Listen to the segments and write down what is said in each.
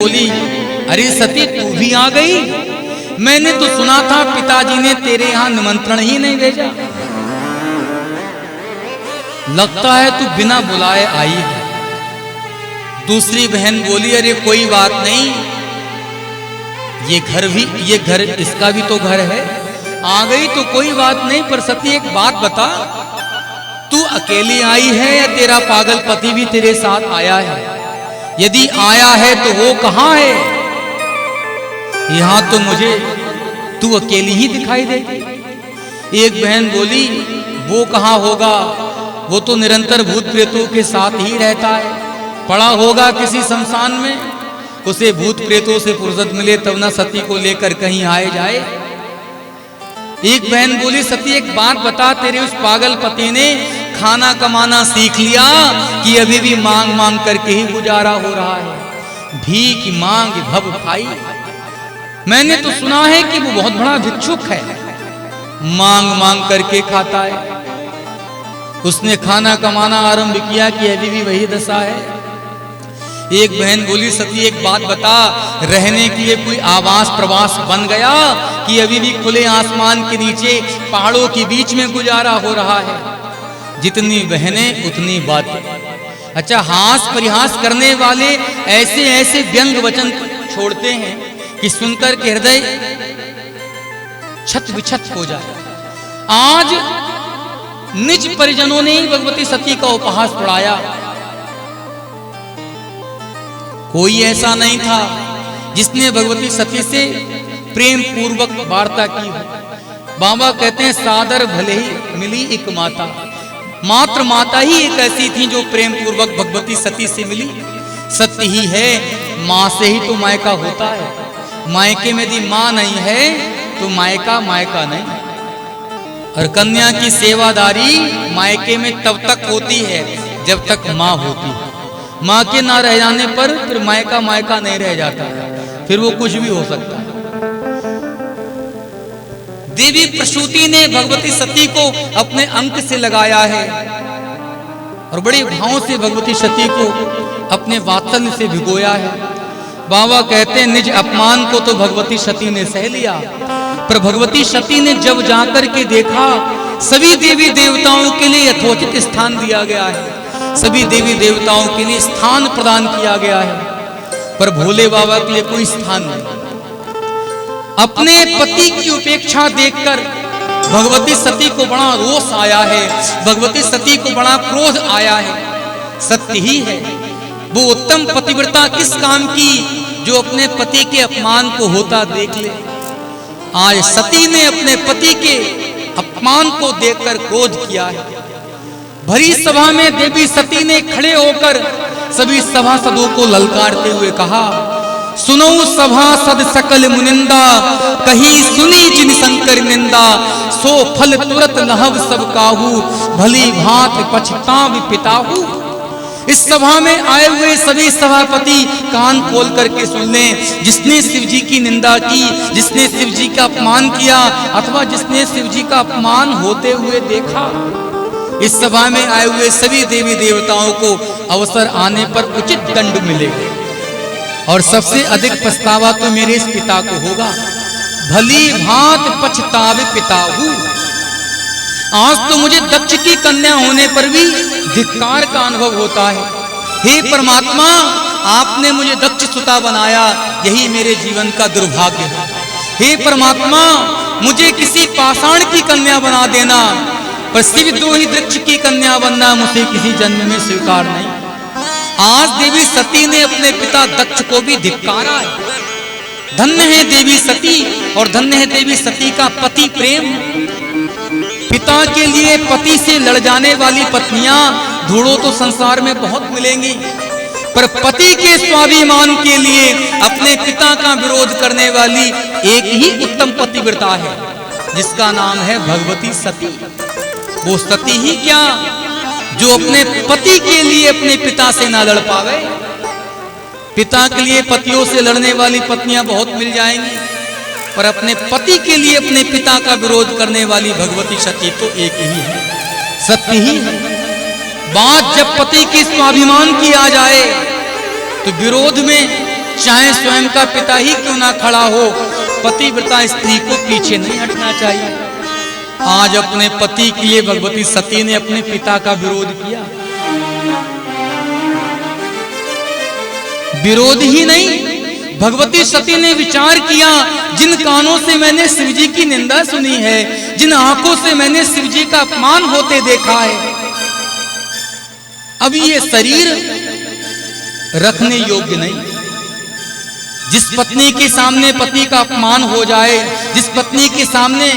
बोली, अरे सती तू भी आ गई? मैंने तो सुना था पिताजी ने तेरे यहां निमंत्रण ही नहीं भेजा। लगता है तू बिना बुलाए आई है। दूसरी बहन बोली, अरे कोई बात नहीं, ये घर इसका भी तो घर है, आ गई तो कोई बात नहीं। पर सती एक बात बता, तू अकेली आई है या तेरा पागल पति भी तेरे साथ आया है? यदि आया है तो वो कहां है? यहां तो मुझे तू अकेली ही दिखाई देती। एक बहन बोली, वो कहां होगा, वो तो निरंतर भूत प्रेतों के साथ ही रहता है, पड़ा होगा किसी शमशान में, उसे भूत प्रेतों से फुर्सत मिले तब ना सती को लेकर कहीं आए जाए। एक बहन बोली, सती एक बात बता, तेरे उस पागल पति ने खाना कमाना सीख लिया कि अभी भी मांग मांग करके ही गुजारा हो रहा है? भीख मांग भव खाई। मैंने तो सुना है कि वो बहुत बड़ा भिक्षुक है, मांग मांग करके खाता है। उसने खाना कमाना आरंभ किया कि अभी भी वही दशा है। एक बहन बोली, सती एक बात बता, रहने के लिए कोई आवास प्रवास बन गया कि अभी भी खुले आसमान के नीचे पहाड़ों के बीच में गुजारा हो रहा है? जितनी बहनें उतनी बातें। अच्छा, हास परिहास करने वाले ऐसे ऐसे व्यंग वचन छोड़ते हैं कि सुनकर के हृदय छत विछत हो जाए। आज निज परिजनों ने भगवती सती का उपहास उड़ाया। कोई ऐसा नहीं था जिसने भगवती सती से प्रेम पूर्वक वार्ता की हो। बाबा कहते हैं, सादर भले ही मिली एक माता, मात्र माता ही एक ऐसी थी जो प्रेम पूर्वक भगवती सती से मिली। सत्य ही है, मां से ही तो मायका होता है। मायके में यदि मां नहीं है तो मायका मायका नहीं। और कन्या की सेवादारी मायके में तब तक होती है जब तक मां होती है। मां के ना रह जाने पर फिर मायका मायका नहीं रह जाता, फिर वो कुछ भी हो सकता है। देवी प्रसूति ने भगवती सती को अपने अंक से लगाया है और बड़े भाव से भगवती सती को अपने वात्सल्य से भिगोया है। बाबा कहते हैं, निज अपमान को तो भगवती सती ने सह लिया, पर भगवती सती ने जब जाकर के देखा सभी देवी देवताओं के लिए यथोचित स्थान दिया गया है, सभी देवी देवताओं के लिए स्थान प्रदान किया गया है, पर भोले बाबा के लिए कोई स्थान नहीं। अपने पति की उपेक्षा देखकर भगवती सती को बड़ा रोष आया है, भगवती सती को बड़ा क्रोध आया है। सत्य ही है, वो उत्तम पतिव्रता किस काम की जो अपने पति के अपमान को होता देख ले। आज सती ने अपने पति के अपमान को देखकर क्रोध किया है। भरी सभा में देवी सती ने खड़े होकर सभी सभासदों को ललकारते हुए कहा, सुनो सभासद सकल मुनिंदा, कही सुनी जिन शंकर निंदा, सो फल तुरत लहव सब काहू, भली भांत पछताव पिताहू। इस सभा में आए हुए सभी सभापति कान खोल करके सुन लें। जिसने शिव जी की निंदा की, जिसने शिव जी का अपमान किया अथवा जिसने शिव जी का अपमान होते हुए देखा, इस सभा में आए हुए सभी देवी देवताओं को अवसर आने पर उचित दंड मिलेगा और सबसे अधिक पछतावा तो मेरे इस पिता को होगा। भली भांत पछतावे पिताहू। आज तो मुझे दक्ष की कन्या होने पर भी धिक्कार का अनुभव होता है। हे परमात्मा, आपने मुझे दक्ष सुता बनाया, यही मेरे जीवन का दुर्भाग्य है। हे परमात्मा, मुझे किसी पाषाण की कन्या बना देना, पर शिवद्रोही वृक्ष की कन्या बनना मुझे किसी जन्म में स्वीकार नहीं। आज देवी सती ने अपने पिता दक्ष को भी धिक्कारा है। धन्य है देवी सती और धन्य है देवी सती का पति प्रेम। पिता के लिए पति से लड़ जाने वाली पत्नियां ढूंढो तो संसार में बहुत मिलेंगी, पर पति के स्वाभिमान के लिए अपने पिता का विरोध करने वाली एक ही उत्तम पतिव्रता है, जिसका नाम है भगवती सती। वो सती ही क्या जो अपने पति के लिए अपने पिता से ना लड़ पावे। पिता के लिए पतियों से लड़ने वाली पत्नियां बहुत मिल जाएंगी, पर अपने पति के लिए अपने पिता का विरोध करने वाली भगवती सती तो एक ही है, सत्य ही है। बात जब पति के स्वाभिमान की आ जाए तो विरोध में चाहे स्वयं का पिता ही क्यों ना खड़ा हो, पतिव्रता स्त्री को पीछे नहीं हटना चाहिए। आज अपने पति के लिए भगवती सती ने अपने पिता का विरोध किया। विरोध ही नहीं, भगवती सती ने विचार किया, जिन कानों से मैंने शिव जी की निंदा सुनी है, जिन आंखों से मैंने शिव जी का अपमान होते देखा है, अब ये शरीर रखने योग्य नहीं। जिस पत्नी के सामने पति का अपमान हो जाए, जिस पत्नी के सामने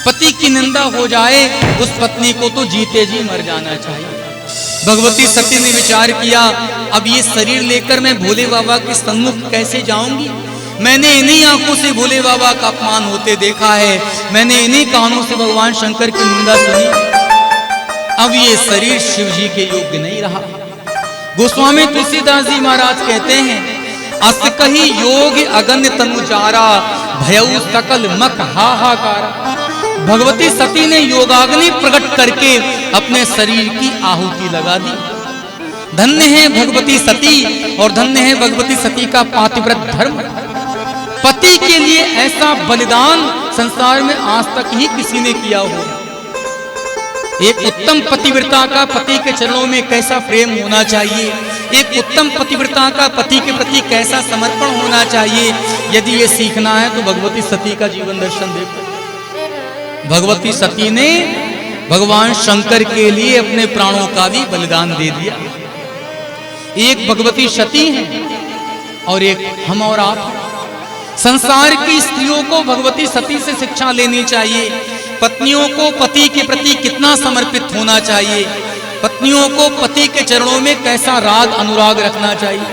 पति की निंदा हो जाए, उस पत्नी को तो जीते जी मर जाना चाहिए। भगवती सती ने विचार किया, अब ये शरीर लेकर मैं भोले बाबा के सम्मुख कैसे जाऊंगी? मैंने इन्हीं आंखों से भोले बाबा का अपमान होते देखा है, मैंने इन्हीं कानों से भगवान शंकर की निंदा सुनी। अब ये शरीर शिव जी के योग्य नहीं रहा। गोस्वामी तुलसीदास जी महाराज कहते हैं, अस कही योग अगन्य तनुचारा, भयउ सकल मक हाहाकारा। भगवती सती ने योगाग्नि प्रकट करके अपने शरीर की आहुति लगा दी। धन्य है भगवती सती और धन्य है भगवती सती का पातिव्रत धर्म। पति के लिए ऐसा बलिदान संसार में आज तक ही किसी ने किया हो। एक उत्तम पतिव्रता का पति के चरणों में कैसा प्रेम होना चाहिए, एक उत्तम पतिव्रता का पति के प्रति कैसा समर्पण होना चाहिए, यदि ये सीखना है तो भगवती सती का जीवन दर्शन देखो। भगवती सती ने भगवान शंकर के लिए अपने प्राणों का भी बलिदान दे दिया। एक भगवती सती है और एक हम और आप। संसार की स्त्रियों को भगवती सती से शिक्षा लेनी चाहिए। पत्नियों को पति के प्रति कितना समर्पित होना चाहिए, पत्नियों को पति के चरणों में कैसा राग अनुराग रखना चाहिए।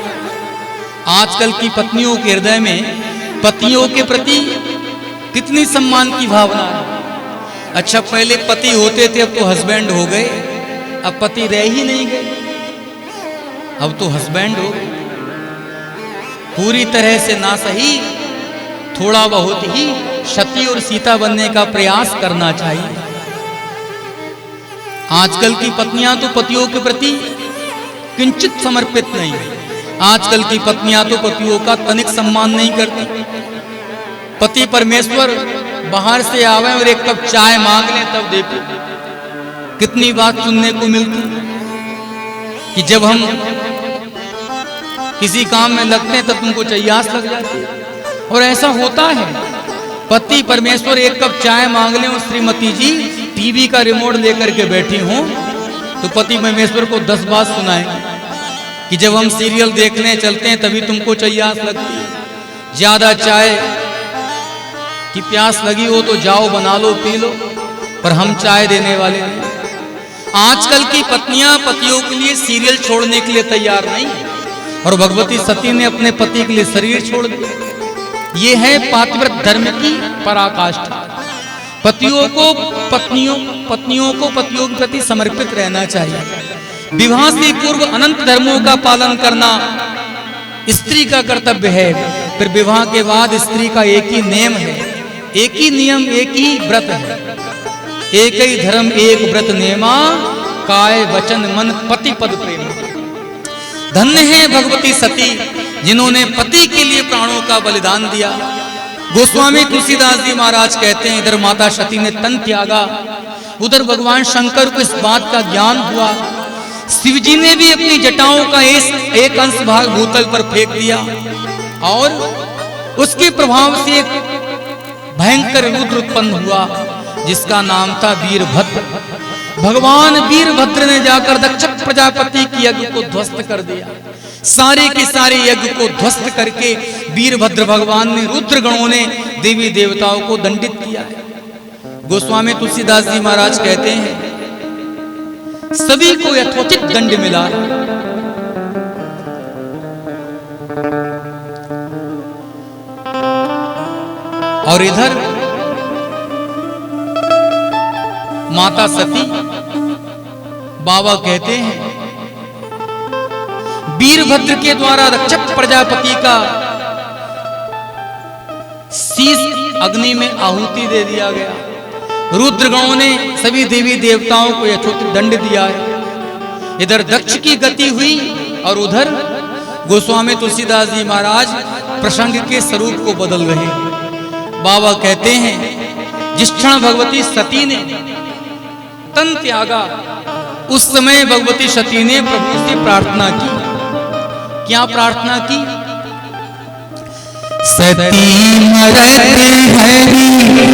आजकल की पत्नियों के हृदय में पतियों के प्रति कितनी सम्मान की भावना है। अच्छा, पहले पति होते थे, अब तो हस्बैंड हो गए। अब पति रह ही नहीं गए, अब तो हस्बैंड हो गए। पूरी तरह से ना सही, थोड़ा बहुत ही सती और सीता बनने का प्रयास करना चाहिए। आजकल की पत्नियां तो पतियों के प्रति किंचित समर्पित नहीं। आजकल की पत्नियां तो पतियों का तनिक सम्मान नहीं करती। पति परमेश्वर बाहर से आवे और एक कप चाय मांग ले, तब देखो कितनी बात सुनने को मिलती कि जब हम किसी काम में लगते हैं तब तुमको चैयास लग जाती है। और ऐसा होता है, पति परमेश्वर एक कप चाय मांग ले और श्रीमती जी टीवी का रिमोट लेकर के बैठी हों तो पति परमेश्वर को 10 बात सुनाएंगे कि जब हम सीरियल देखने चलते हैं तभी तुमको चैयास लगती है। ज्यादा चाय की प्यास लगी हो तो जाओ बना लो पी लो, पर हम चाय देने वाले नहीं। आजकल की पत्नियां पतियों के लिए सीरियल छोड़ने के लिए तैयार नहीं, और भगवती सती ने अपने पति के लिए शरीर छोड़ दिया। ये है पातिव्रत धर्म की पराकाष्ठा। पतियों को पत्नियों को पतियों के प्रति समर्पित रहना चाहिए। विवाह से पूर्व अनंत धर्मों का पालन करना स्त्री का कर्तव्य है, फिर विवाह के बाद स्त्री का एक ही नियम है, एक ही नियम, एक ही व्रत है। एक ही धर्म एक व्रत नेमा, काय वचन मन पति पद प्रेम। धन्य है भगवती सती जिन्होंने पति के लिए प्राणों का बलिदान दिया। गोस्वामी तुलसीदास जी महाराज कहते हैं, इधर माता सती ने तन त्यागा, उधर भगवान शंकर को इस बात का ज्ञान हुआ। शिव जी ने भी अपनी जटाओं का एक अंश भाग भूतल पर फेंक दिया और उसके प्रभाव से एक भयंकर रुद्र उत्पन्न हुआ जिसका नाम था वीरभद्र। भगवान वीरभद्र ने जाकर दक्ष प्रजापति की यज्ञ को ध्वस्त कर दिया। सारे के सारे यज्ञ को ध्वस्त करके वीरभद्र भगवान ने, रुद्र गणों ने देवी देवताओं को दंडित किया है। गोस्वामी तुलसीदास जी महाराज कहते हैं, सभी को यथोचित दंड मिला। और इधर माता सती, बाबा कहते हैं वीरभद्र के द्वारा दक्ष प्रजापति का शीश अग्नि में आहुति दे दिया गया। रुद्रगणों ने सभी देवी देवताओं को यथोचित दंड दिया है। इधर दक्ष की गति हुई और उधर गोस्वामी तुलसीदास जी महाराज प्रसंग के स्वरूप को बदल रहे हैं। बाबा कहते हैं जिस क्षण भगवती सती ने तन त्यागा, उस समय भगवती सती ने प्रभु से प्रार्थना की। क्या प्रार्थना की? सती मरते हरि